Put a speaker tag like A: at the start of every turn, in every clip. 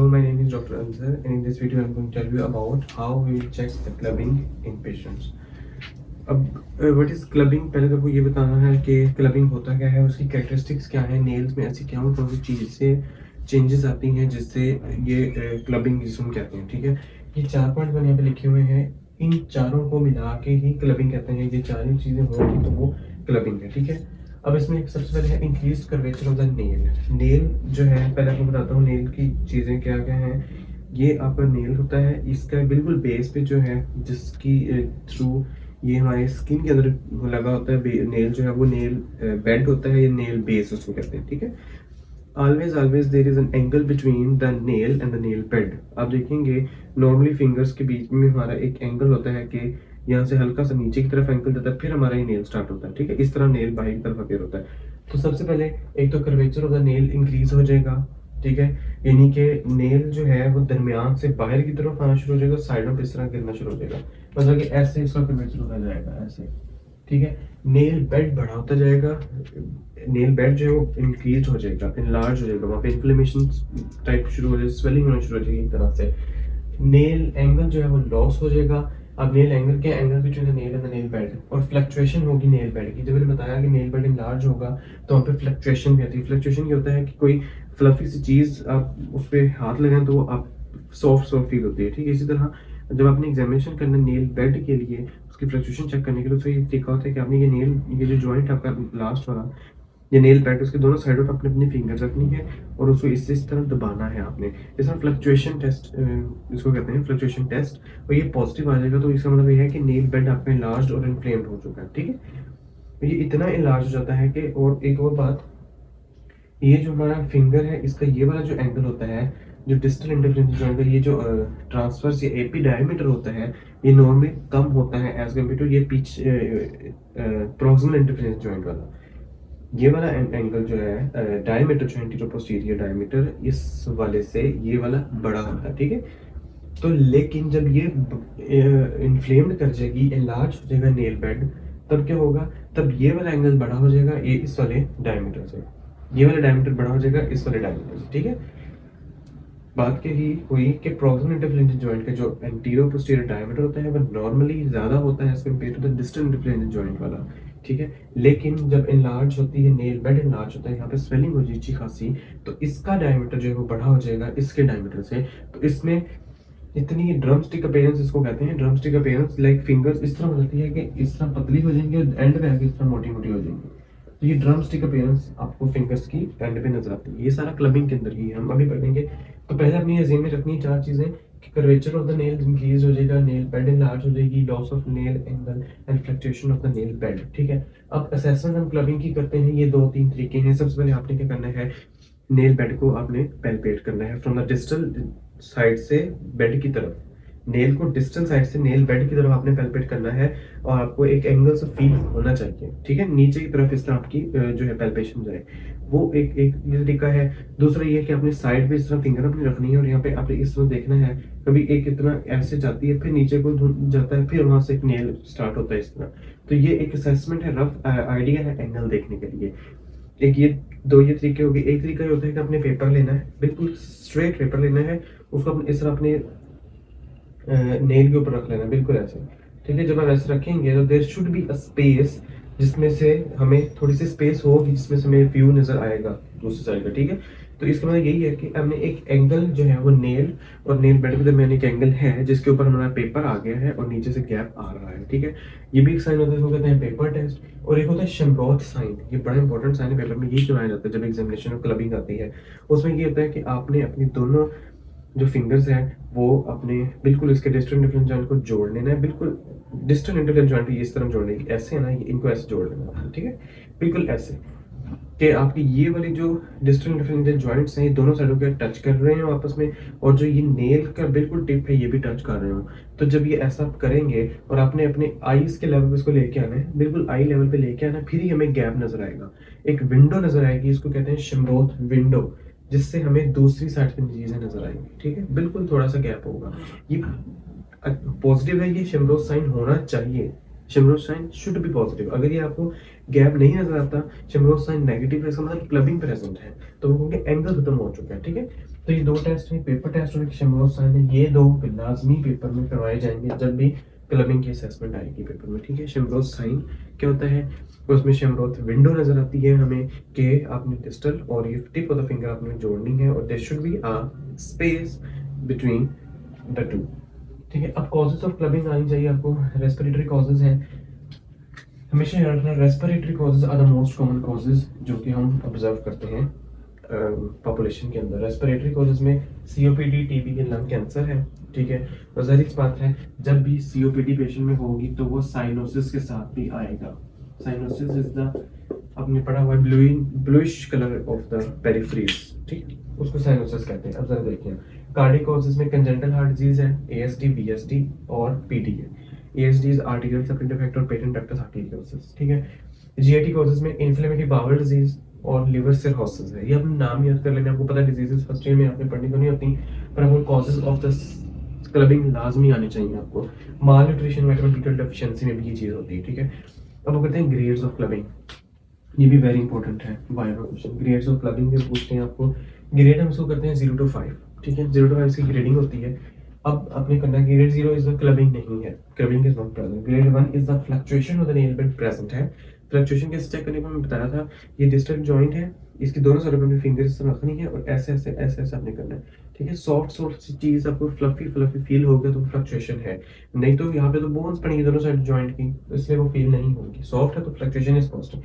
A: Hello, my name is Dr. Ansar, and in this video I'm going to tell you about how we will check the clubbing in patients. अब what is clubbing, पहले तो आपको ये बताना है कि clubbing होता क्या है, उसकी कैरेक्टरिस्टिक्स क्या है, नेल्स में ऐसी क्या कौन सी चीज़ से चेंजेस आती हैं जिससे ये क्लबिंग जिसे हम कहते हैं। ठीक है, ये 4 पॉइंट मैंने यहाँ पे लिखे हुए हैं, इन चारों को मिला के ही क्लबिंग कहते हैं। ये चारों चीज़ें होंगी तो वो क्लबिंग है। ठीक है, अब इसमें सबसे पहले है increase curvature of the nail. Nail जो है, पहले आपको बताता हूँ नेल की चीज़ें क्या क्या हैं। ये आपका नेल होता है, इसका बिल्कुल बेस पे जो है, जिसकी थ्रू ये हमारे स्किन के अंदर लगा होता है नेल जो है, वो नेल बेड होता है, ये नेल बेस उसको कहते हैं। ठीक है, always there is an angle between the nail and the nail bed. आप देखेंगे नॉर्मली फिंगर्स के बीच में हमारा एक एंगल होता है कि यहाँ से हल्का सा नीचे की तरफ एंगल जाता है, फिर हमारा ये नेल स्टार्ट होता है। ठीक है, इस तरह नेल बाहर की तरफ अपेयर होता है। तो सबसे पहले एक तो curvature of the nail increase हो जाएगा। ठीक है, यानी कि नेल जो है वो दरमियान से बाहर की तरफ आना शुरू हो जाएगा, साइडों पे इस तरह गिरना शुरू हो जाएगा, मतलब कि ऐसे इसका कर्वेचर होता जाएगा ऐसे। ठीक है, नेल बेड बड़ा होता जाएगा, नेल बेड जो है वो इंक्रीज हो जाएगा, इनलार्ज हो जाएगा, वहाँ पे इन्फ्लेमेशन टाइप शुरू हो जाएगी, स्वेलिंग होना शुरू हो जाएगी एक तरह से। नेल एंगल जो है वो लॉस हो जाएगा। अब नेल एंगल के angle between the nail and the nail bed, और फ्लक्चुएशन होगी नेल बेड की। जब मैंने बताया कि नेल बेड इंलार्ज होगा तो वहाँ पे फ्लक्चुएशन भी आती है। फ्लक्चुएशन ये होता है कि कोई फ्लफी सी चीज़ आप उस पर हाथ लगाएं तो वो आप सॉफ्ट फील होती है। ठीक है, इसी तरह जब आपने एग्जामिनेशन करना नेल बेड के लिए, उसकी फ्लक्चुएशन चेक करने के लिए, तो ये तरीका होता है कि आपने ये जो जॉइंट आपका लास्ट वाला ये नेल पैड, उसके दोनों साइडों पर अपने अपनी फिंगर्स रखनी है और उसको इस तरह दबाना है आपने। इस तरह फ्लक्चुएशन टेस्ट इसको कहते हैं, फ्लक्चुएशन टेस्ट। और ये पॉजिटिव आ जाएगा तो इसका मतलब ये है कि नेल बेड आपका इनलार्ज्ड और इन्फ्लेम्ड हो चुका है। ठीक है, तो ये इतना इनलार्ज हो जाता है कि, और एक और बात, ये जो हमारा फिंगर है इसका ये वाला जो एंगल होता है, जो डिस्टल इंटरफेरेंस जॉइंट का ये जो ट्रांसवर्स या एपी डायमीटर होता है, ये नॉर्मली कम होता है एज कम्पेयर टू ये प्रॉक्सिमल इंटरफेरेंस जॉइंट वाला। ये वाला एंगल जो है डायमीटर, जो एंटीरो पोस्टीरियर डायमीटर, इस वाले से ये वाला बड़ा होता है। ठीक है, तो लेकिन जब ये इन्फ्लेम्ड कर जाएगी, एनलार्ज हो जाएगा नेल बेड, तब क्या होगा, तब ये वाला एंगल बड़ा हो जाएगा ये इस वाले डायमीटर से, ये वाला डायमीटर बड़ा हो जाएगा इस वाले डायमीटर से। ठीक है, बात क्या ही हुई कि प्रॉक्सिमल इंटरफेरेंस जॉइंट का जो एंटीरो पोस्टीरियर डायमीटर होता है वो नॉर्मली ज़्यादा होता है as compared to the distal interference joint वाला। ठीक है, लेकिन जब इनलार्ज होती है नेल बेड, इनलार्ज होता है, यहाँ पे स्वेलिंग हो जाएगी खासी, तो इसका डायमीटर जो है वो बड़ा हो जाएगा इसके डायमीटर से। तो इसमें इतनी ड्रमस्टिक अपीयरेंस इसको कहते हैं, ड्रमस्टिक अपीयरेंस, लाइक फिंगर्स इस तरह हो जाती है कि इस तरह पतली हो जाएंगी और एंड पे आके इस तरह मोटी मोटी हो जाएंगी। तो ये ड्रमस्टिक अपीयरेंस आपको फिंगर्स की एंड पे नजर आती है। ये सारा क्लबिंग के अंदर ही है, हम अभी पढ़ेंगे। तो पहले अपनी ये ज़हन में रखनी है 4 चीज़ें कि curvature of the nail increase हो जाएगा, नेल बेड इनलार्ज हो जाएगी, loss of nail angle and fluctuation of the nail bed. ठीक है, अब असेसमेंट हम क्लबिंग की करते हैं, ये 2-3 तरीके हैं। सबसे पहले आपने क्या करना है, नेल बेड को आपने पैल्पेट करना है फ्रॉम द डिस्टल साइड से बेड की तरफ। नेल को डिस्टल साइड से नेल बेड की तरफ आपने पैल्पेट करना है और आपको एक एंगल से फील होना चाहिए। ठीक है, नीचे की तरफ इस तरह आपकी जो है पैल्पेशन जाए, वो एक एक ये तरीका है। दूसरा ये है कि आपने साइड पे इस तरह फिंगर अपनी रखनी है और यहाँ पे आपने इस तरह देखना है, कभी एक इतना ऐसे जाती है, फिर नीचे को जाता है, फिर वहां से एक नेल स्टार्ट होता है इस तरह। तो ये एक असेसमेंट है, रफ आइडिया है एंगल देखने के लिए। एक ये ये तरीके हो गए। एक तरीका ये होता है कि अपने पेपर लेना है, बिल्कुल स्ट्रेट पेपर लेना है, उसको अपने इस तरह अपने नेल के ऊपर रख लेना, बिल्कुल ऐसे। ठीक है, जब आप ऐसे रखेंगे तो there should be a space, जिसमें से हमें थोड़ी सी स्पेस होगी जिसमें से हमें व्यू नजर आएगा दूसरी साइड का। ठीक है, तो इसका मतलब यही है कि हमने एक एंगल जो है वो नेल और नेल बेड के दरमियान एक एंगल है जिसके ऊपर हमारा पेपर आ गया है और नीचे से गैप आ रहा है। ठीक है, ये भी एक साइन होता है, इसको कहते हैं पेपर टेस्ट। और एक होता है शम्रोथ साइन, ये बड़ा इंपॉर्टेंट साइन है, पेपर में यही चुनाया जाता है जब एग्जामिनेशन और क्लबिंग आती है। उसमें ये होता है कि आपने अपनी दोनों जो फिंगर्स हैं वो अपने बिल्कुल इसके डिस्टल इंटरफेरेंस जॉइंट को जोड़ लेना है, बिल्कुल डिस्टल इंटरफेरेंस जॉइंट इस तरह जोड़ने की, ऐसे है ना, इनको ऐसे जोड़ लेना है। ठीक है, बिल्कुल ऐसे कि आपकी ये वाली जो डिस्टल इंटरफेरेंस जॉइंट्स हैं ये दोनों साइडों के टच कर रहे हैं आपस में, और जो ये नेल का बिल्कुल टिप है ये भी टच कर रहे हो। तो जब ये ऐसा आप करेंगे और आपने अपने आईज के लेवल पे इसको लेके आना है, बिल्कुल आई लेवल पे लेके आना, फिर ही हमें गैप नजर आएगा, एक विंडो नजर आएगी, इसको कहते हैं शम्रोथ विंडो, जिससे हमें दूसरी साइड की चीजें नजर आएंगी। ठीक है, बिल्कुल थोड़ा सा गैप होगा, ये पॉजिटिव है, ये शम्रोथ साइन होना चाहिए, शम्रोथ साइन शुड बी पॉजिटिव। अगर ये आपको गैप नहीं नजर आता, शम्रोथ साइन नेगेटिव है, इसका मतलब क्लबिंग प्रेजेंट है, तो वो क्योंकि एंगल खत्म हो चुका है। ठीक है, तो ये दो टेस्ट हैं, पेपर टेस्ट और एक शिमरोज साइन है। ये दो लाजमी पेपर में करवाए जाएंगे जब भी क्लबिंग की असेसमेंट आएगी पेपर में, ठीक है। शिमरोज साइन क्या होता है, उसमें शिमरोज विंडो नजर आती है हमें कि आपने डिस्टल और ये टिप ऑफ द फिंगर आपने जोड़नी है और there should be a space between the two, ठीक है। अब कॉजेज ऑफ क्लबिंग आनी चाहिए आपको, रेस्पिरेटरी कॉजेज हैं, हमेशा याद रखना respiratory causes are the most common causes जो कि हम ऑब्जर्व करते हैं पॉपुलेशन के अंदर। रेस्पिरेटरी कॉजेज में सीओपीडी, टीबी, के लंग कैंसर है, ठीक है। और जाहिर सी बात है जब भी सीओपीडी पेशेंट में होगी तो वो साइनोसिस के साथ भी आएगा। साइनोसिस इज द, आपने पढ़ा हुआ है, bluish colour of the peripheries, ठीक, उसको साइनोसिस कहते हैं। अब जरा देखिए कार्डियक कॉजेज में कंजेंटल हार्ट डिजीज है, एएसडी, बीएसडी और पीटी है। ASD is articular circular defect और पेटेंट डक्टस आर्टेरियोसिस, ठीक है। जीआईटी कॉजेज में इन्फ्लेमेटरी बाउल डिजीज और लिवर सिरहोसिस है। ये अपने नाम याद कर लेना, आपको पता है डिजीजेस फर्स्ट ईयर में आपने पढ़नी तो नहीं होती, पर आपको कॉजेज ऑफ द क्लबिंग लाजमी आने चाहिए आपको। माल न्यूट्रिशन, विटामिन बी डेफिशिएंसी में भी ये चीज होती है, ठीक है। अब वो करते हैं ग्रेड्स ऑफ क्लबिंग, ये भी वेरी इंपॉर्टेंट है viva question. Grades of clubbing में पूछते हैं आपको, ग्रेड हम इसको करते हैं 0 to 5, ठीक है। 0 to 5 की ग्रेडिंग होती है। अब आपने करना है, ग्रेड 0 इज द क्लबिंग नहीं है, clubbing is not present. Grade 1 is the fluctuation of the nail bed present है। फ्लक्चुएशन कैसे चेक करने को मैं बताया था, ये डिस्टल जॉइंट है, इसकी दोनों साइड में फिंगर्स रखनी है और ऐसे ऐसे ऐसे ऐसे आपने करना है, ठीक है। सॉफ्ट सॉफ्ट चीज आपको फ्लफी फ्लफी फील होगा तो फ्लक्चुएशन है, नहीं तो यहाँ पे तो बोन्स पड़ेंगी दोनों साइड जॉइंट की, तो इसलिए वो फील नहीं होगी। सॉफ्ट है तो फ्लक्चुएशन इज पॉजिटिव।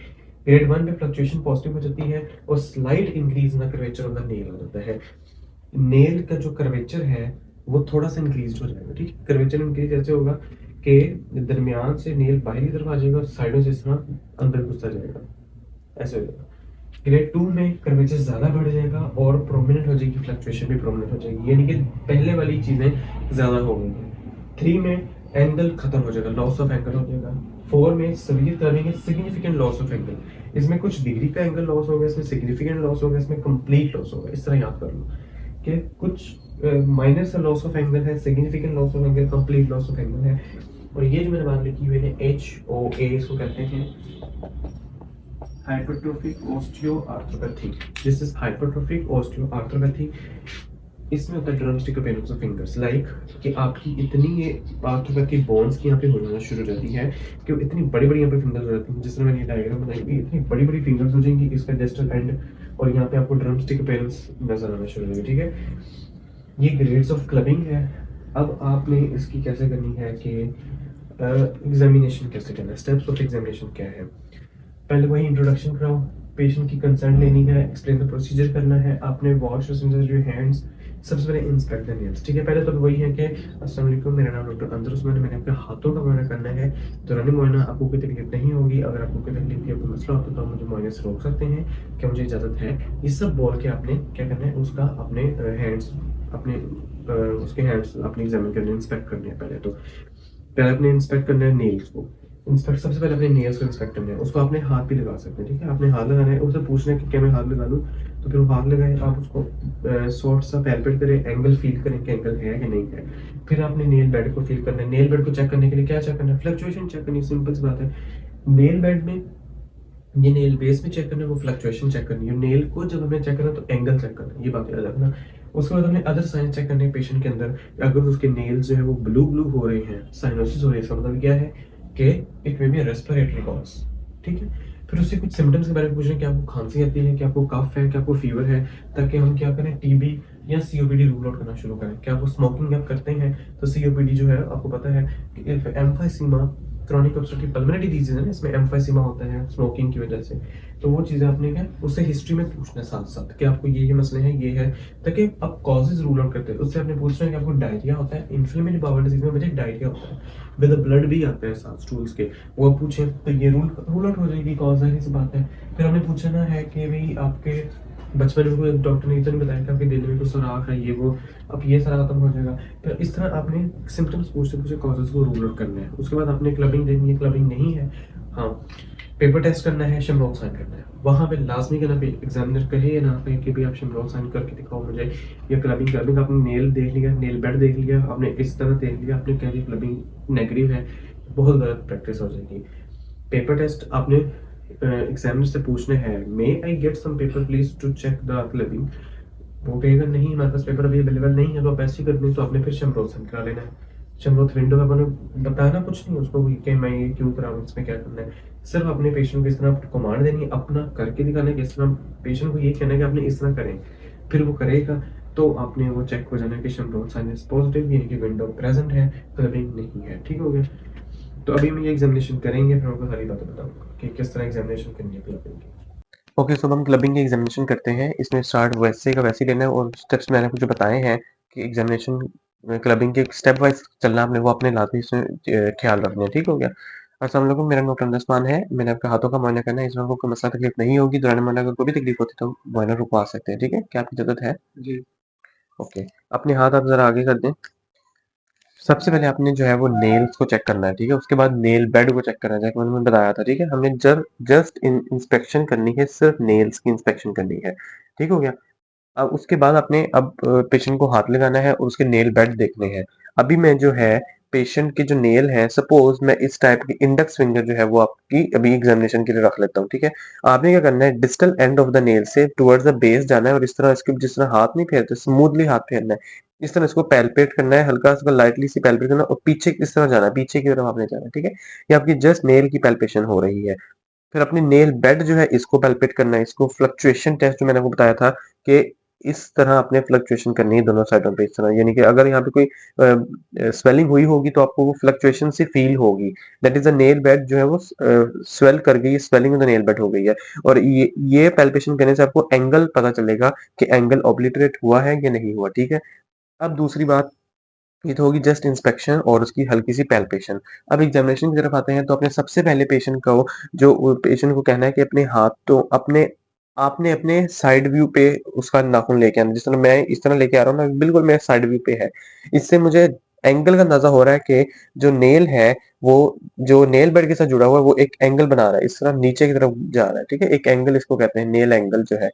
A: ग्रेड 1 पे फ्लक्चुएशन पॉजिटिव हो जाती है और slight increase in the curvature of the nail हो जाता है। नेल का जो कर्वेचर है वो थोड़ा सा इंक्रीज हो जाएगा, ठीक है। कर्वेचर इंक्रीज ऐसे होगा कि दरमियान से नेल बाहर की तरफ आ जाएगा और साइडों से इस तरह अंदर घुसता जाएगा, ऐसे हो जाएगा। ग्रेड 2 में कर्वेचर ज्यादा बढ़ जाएगा और प्रोमिनेंट हो जाएगी, फ्लक्चुएशन भी प्रोमिनेंट हो जाएगी, यानी कि पहले वाली चीजें ज्यादा हो गई हैं। 3 में एंगल खत्म हो जाएगा, लॉस ऑफ एंगल हो जाएगा। 4 में सवियर क्लबिंग है, सिग्निफिकेंट लॉस ऑफ एंगल, इसमें कुछ डिग्री का एंगल लॉस होगा, इसमें सिग्निफिकेंट लॉस होगा, इसमें कंप्लीट लॉस होगा। इस तरह याद कर लो कि कुछ माइनर सा लॉस ऑफ एंगल है, significant loss of angle, complete loss of angle है। और ये जो मैंने बात लिखी हुई है HOA, इसको कहते हैं hypertrophic osteoarthropathy. This is hypertrophic osteoarthropathy. इसमें होता है drumstick appearance of fingers, like कि आपकी इतनी ये आर्थ्रोपैथी बोन्स की यहाँ पे हो जाना शुरू हो जाती है कि इतनी बड़ी बड़ी यहाँ पे फिंगर्स हो जाती हैं। जिस तरह मैंने ये डायग्राम बनाई हुई, इतनी बड़ी बड़ी फिंगर्स हो जाएंगी इसका डिस्टल एंड, और यहाँ पे आपको ड्रमस्टिक अपेयरेंस नजर आना शुरू हो जाएगी, ठीक है। ये ग्रेड्स ऑफ क्लबिंग है। अब आपने इसकी कैसे करनी है कि एग्जामिनेशन कैसे करना है, स्टेप्स ऑफ एग्जामिनेशन क्या है। पहले वही इंट्रोडक्शन कराओ, पेशेंट की कंसर्न लेनी है, एक्सप्लेन द प्रोसीजर करना है, आपने वॉश योर हैंड्स, सबसे पहले इंस्पेक्ट द नेल्स, ठीक है। पहले तो वही है कि अस्सलाम वालेकुम, मेरा नाम डॉक्टर अंदर उस्मान है, मैंने आपके हाथों का मुआयना करना है। दौरान मुआयना आपको कोई तकलीफ नहीं होगी, अगर आपको कोई तकलीफ या कोई मसला होता तो आप मुझे मुआयने से रोक सकते हैं, क्या मुझे इजाज़त है। ये सब बोल के आपने क्या करना है, उसका अपने हैंड्स अपने उसके हैंड्स अपने एग्जामिन करने, इंस्पेक्ट करने हैं। पहले अपने इंस्पेक्ट करना है नेल्स को, इंस्पेक्ट सबसे पहले अपने नेल्स को इंस्पेक्ट करना है। उसको आपने हाथ भी लगा सकते हैं, ठीक है। आपने हाथ लगाना है, उससे पूछना है कि क्या मैं हाथ लगा लूँ, तो फिर वो हाथ लगाए, आप उसको सॉफ्ट सा पैलपेट करें, एंगल फील करें कि एंगल है कि नहीं है। फिर आपने नेल बेड को फील करना है। नेल बेड को चेक करने के लिए क्या चेक करना है, फ्लक्चुएशन चेक करनी है, सिंपल सी बात है। नेल बेड में ये नेल बेस में चेक करना है, वो फ्लक्चुएशन चेक करनी है। नेल को जब हमें चेक करना है तो एंगल चेक करना है, ये बात याद रखना। उसके बाद हमने अदर साइन चेक करने हैं पेशेंट के अंदर, अगर उसके नेल्स जो है वो ब्लू ब्लू हो रहे हैं, साइनोसिस हो रही है, इसका मतलब क्या है कि it may be respiratory cause, ठीक है। फिर उससे कुछ सिम्टम्स के बारे में पूछ रहे हैं कि आपको खांसी आती है, कि आपको कफ है, कि आपको फीवर है, ताकि हम क्या करें, टीबी या सीओपीडी रूल आउट करना शुरू करें। क्या आपको स्मोकिंग आप करते हैं, तो सीओपीडी जो है आपको पता है कि emphysema chronic obstructive pulmonary disease है ना, इसमें एम्फाइसीमा होता है स्मोकिंग की वजह से। तो वो चीज़ें आपने क्या उससे हिस्ट्री में पूछना है साथ साथ कि आपको ये मसले हैं, ये है, ताकि आप कॉजेज रूल आउट करते हैं। उससे आपने पूछना है कि आपको डायरिया होता है, इन्फ्लेमेटरी बाउल डिजीज में मुझे डायरिया होता है, विद ब्लड भी आते हैं साथ स्टूल्स के, वो आप पूछें तो ये रूल आउट हो जाएगी कॉज, है सी बात है। फिर हमने पूछना है कि भाई आपके बचपन में कोई डॉक्टर ने इतना बताया कि आपके दिल में कोई सुराख है, ये वो, अब ये सारा खत्म हो जाएगा। फिर इस तरह आपने सिम्टम्स पूछते पूछते कॉजेज को रूल आउट करना है। उसके बाद आपने क्लबिंग देखनी है, क्लबिंग नहीं है, हाँ, पेपर टेस्ट करना है, शिमरोल साइन करना है। वहाँ पे लाजमी करना पे एग्जामिनर कहे या ना कहे कि भाई आप शिमरोल साइन करके दिखाओ मुझे, या क्लबिंग आपने नेल देख लिया, नेल बेड देख लिया, आपने इस तरह देख लिया, आपने कह दिया क्लबिंग नेगेटिव है, बहुत गलत प्रैक्टिस हो जाएगी। पेपर टेस्ट आपने एग्जामिनर से पूछना है, may I get some paper please to check the clubbing. वो कहेगा नहीं हमारे पास पेपर अभी अवेलेबल नहीं है, तो आप ऐसे ही कर दें, तो आपने फिर शमरोथ सेंड करा लेना है। शमरोथ विंडो में अपन बताना कुछ नहीं उसको कि मैं ये क्यों कराऊँ, इसमें क्या करना है। सिर्फ अपने पेशेंट को इस तरह कमांड देनी है, अपना करके दिखाना है कि इस तरह पेशेंट को ये कहना है कि आपने इस तरह करें, फिर वो करेगा। तो आपने वो चेक हो जाना है कि शमरोथ साइनस पॉजिटिव, यानी कि विंडो प्रेजेंट है, क्लबिंग नहीं है। ठीक हो गया। तो अभी हम ये एग्जामिनेशन करेंगे, फिर आपको सारी बातें बताऊंगा कि किस तरह एग्जामिनेशन करनी है क्लबिंग की। ओके, सो हम क्लबिंग की एग्जामिनेशन करते हैं। इसमें स्टार्ट वैसे का वैसे ही लेना है, और स्टेप्स मैंने आपको जो बताए हैं कि एग्जामिनेशन क्लबिंग के स्टेप वाइज चलना आपने, वो अपने लाते इसमें ख्याल रखना है। ठीक हो गया। अस्सलाम वालेकुम, मेरा नाम टंदस्मान है। मैंने आपके हाथों का मुआयना करना है। इसमें आपको कोई मसला तकलीफ नहीं होगी। दौरान मुआयना अगर कोई भी तकलीफ होती है तो मुआयना रुकवा सकते हैं। ठीक है, क्या आपकी इजाजत है? जी। ओके, अपने हाथ आप जरा आगे कर दें। सबसे पहले आपने जो है वो नेल्स को चेक करना है। ठीक है, उसके बाद नेल बेड को चेक करना है, जैसे मैंने बताया था। ठीक है, हमने जस्ट इंस्पेक्शन करनी है, सिर्फ नेल्स की इंस्पेक्शन करनी है। ठीक हो गया। अब उसके बाद आपने अब पेशेंट को हाथ लगाना है और उसके नेल बेड देखने हैं। अभी मैं जो है पेशेंट के जो नेल है, सपोज मैं इस टाइप की इंडेक्स फिंगर जो है वो आपकी अभी एग्जामिनेशन के लिए रख लेता हूँ। ठीक है, आपने क्या करना है, distal end of the nail से टुवर्ड्स द बेस जाना है, और इस तरह इसके जिस तरह हाथ नहीं फेरते, स्मूथली हाथ फेरना है। इस तरह इसको पैल्पेट करना है, हल्का सा लाइटली सी पैल्पेट करना है, और पीछे इस तरह जाना है, पीछे की तरफ आपने जाना है। ठीक है, ये आपकी जस्ट नेल की पैल्पेशन हो रही है। फिर अपनी नेल बेड जो है इसको पैल्पेट करना है। इसको फ्लक्चुएशन टेस्ट जो मैंने आपको बताया था कि इस तरह आपने फ्लक्चुएशन करनी है दोनों साइडों पे, इस तरह, यानी कि अगर यहाँ पे कोई स्वेलिंग हुई होगी तो आपको वो फ्लक्चुएशन से फील होगी। That is the nail bed जो है वो स्वेल कर गई, swelling of the nail bed हो गई है। और ये पैल्पेशन करने से आपको एंगल पता चलेगा कि एंगल ऑब्लिटरेट हुआ है कि नहीं हुआ। ठीक है, अब दूसरी बात, ये तो होगी जस्ट इंस्पेक्शन और उसकी हल्की सी पैल्पेशन। अब एग्जामिनेशन की तरफ आते हैं, तो अपने सबसे पहले पेशेंट को, जो पेशेंट को कहना है कि अपने हाथ तो अपने आपने अपने साइड व्यू पे उसका नाखून लेके आना। जिस तरह मैं इस तरह लेके आ रहा हूँ ना, बिल्कुल मेरे साइड व्यू पे है। इससे मुझे एंगल का अंदाजा हो रहा है कि जो नेल है वो, जो नेल बेड के साथ जुड़ा हुआ है, वो एक एंगल बना रहा है, इस तरह नीचे की तरफ जा रहा है। ठीक है, एक एंगल इसको कहते हैं, नेल एंगल जो है।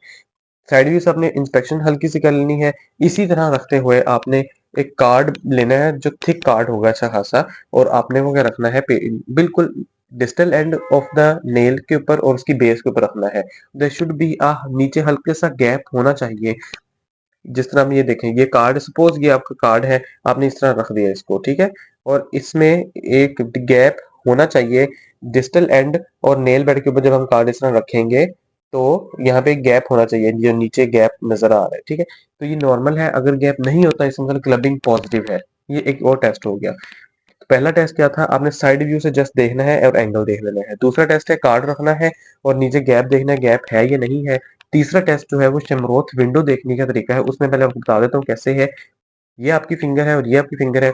A: साइड व्यू से आपने इंस्पेक्शन हल्की सी कर लेनी है। इसी तरह रखते हुए आपने एक कार्ड लेना है, जो थिक कार्ड होगा अच्छा खासा, और आपने वो क्या रखना है, बिल्कुल distal end of the nail के ऊपर और उसकी बेस के ऊपर रखना है। देयर शुड बी आ नीचे हल्के सा गैप होना चाहिए। जिस तरह हम ये देखें, ये कार्ड, सपोज ये आपका कार्ड है, आपने इस तरह रख दिया इसको। ठीक है, और इसमें एक गैप होना चाहिए डिस्टल एंड और नेल बेड के ऊपर। जब हम कार्ड इस तरह रखेंगे तो यहाँ पे एक गैप होना चाहिए, जो नीचे गैप नजर आ रहा है। ठीक है, तो ये नॉर्मल है। अगर गैप नहीं होता इसका मतलब क्लबिंग पॉजिटिव है। ये एक और टेस्ट हो गया। पहला टेस्ट क्या था, आपने साइड व्यू से जस्ट देखना है और एंगल देख लेना है। दूसरा टेस्ट है कार्ड रखना है और नीचे गैप देखना है, गैप है या नहीं है। तीसरा टेस्ट जो है वो शमरोथ विंडो देखने का तरीका है। उसमें पहले आपको बता देता हूँ कैसे है। ये आपकी फिंगर है और ये आपकी फिंगर है।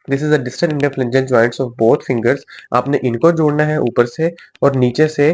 A: This is the distal interphalangeal joints of both fingers. आपने इनको जोड़ना है ऊपर से, और नीचे से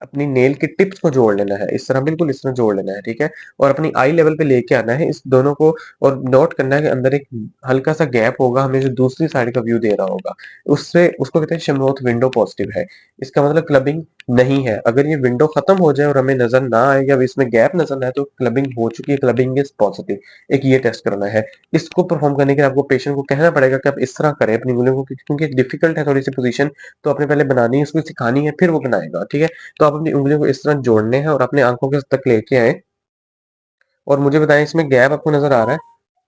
A: अपनी नेल की टिप्स को जोड़ लेना है, इस तरह, बिल्कुल इस तरह जोड़ लेना है। ठीक है, और अपनी आई लेवल पे लेके आना है इस दोनों को, और नोट करना है कि अंदर एक हल्का सा गैप होगा, हमें जो दूसरी साइड का व्यू दे रहा होगा, उससे उसको कहते हैं शमरोथ विंडो पॉजिटिव है। इसका मतलब क्लबिंग नहीं है। अगर ये विंडो खत्म हो जाए और हमें नजर ना आए या इसमें गैप नजर ना आए तो क्लबिंग हो चुकी है, क्लबिंग इज पॉजिटिव। एक ये टेस्ट करना है। इसको परफॉर्म करने के लिए आपको पेशेंट को कहना पड़ेगा कि आप इस तरह करें अपनी उंगलियों को, क्योंकि डिफिकल्ट है थोड़ी सी पोजीशन, तो आपने पहले बनानी है, उसको सिखानी है, फिर वो बनाएगा। ठीक है, तो आप अपनी उंगलियों को इस तरह जोड़ने हैं और अपने आंखों के तक लेके आए, और मुझे बताएं इसमें गैप आपको नजर आ रहा है?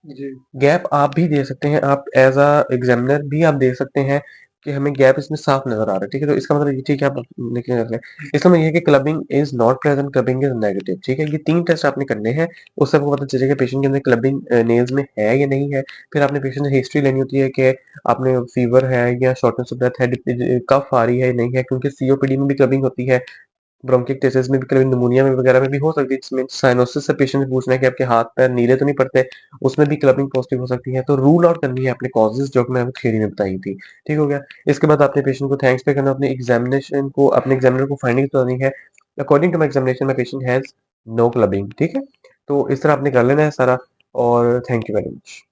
A: जी। गैप आप भी दे सकते हैं, आप एज अ एग्जामिनर भी आप दे सकते हैं कि हमें गैप इसमें साफ नजर आ रहा है। ठीक है, तो इसका मतलब ये, ठीक है, आप लिख लें। इसका मतलब ये है कि clubbing is not present, clubbing is negative. ठीक है, ये 3 टेस्ट आपने करने हैं, उससे आपको पता चलेगा पेशेंट के अंदर क्लबिंग नेल्स में है या नहीं है। फिर आपने पेशेंट से हिस्ट्री लेनी होती है कि आपने फीवर है या शॉर्टनेस ऑफ ब्रेथ है, कफ आ रही है नहीं है, क्योंकि सीओपीडी में भी क्लबिंग होती है, ब्रोंकिक्टिसिस में भी, कभी निमोनिया में वगैरह में भी हो सकती है। जिसमें साइनोसिस से पेशेंट से पूछना है कि आपके हाथ पैर नीले तो नहीं पड़ते, उसमें भी क्लबिंग पॉजिटिव हो सकती है। तो रूल आउट करनी है अपने कॉजेज, जो मैं थ्योरी में बताई थी। ठीक हो गया। इसके बाद आपने पेशेंट को थैंक्स पे करना, अपने एग्जामिनेशन को, अपने एग्जामिनर को फाइंडिंग बतानी है। According to my examination my patient has no clubbing. ठीक है, तो इस तरह आपने कर लेना है सारा, और थैंक यू वेरी मच।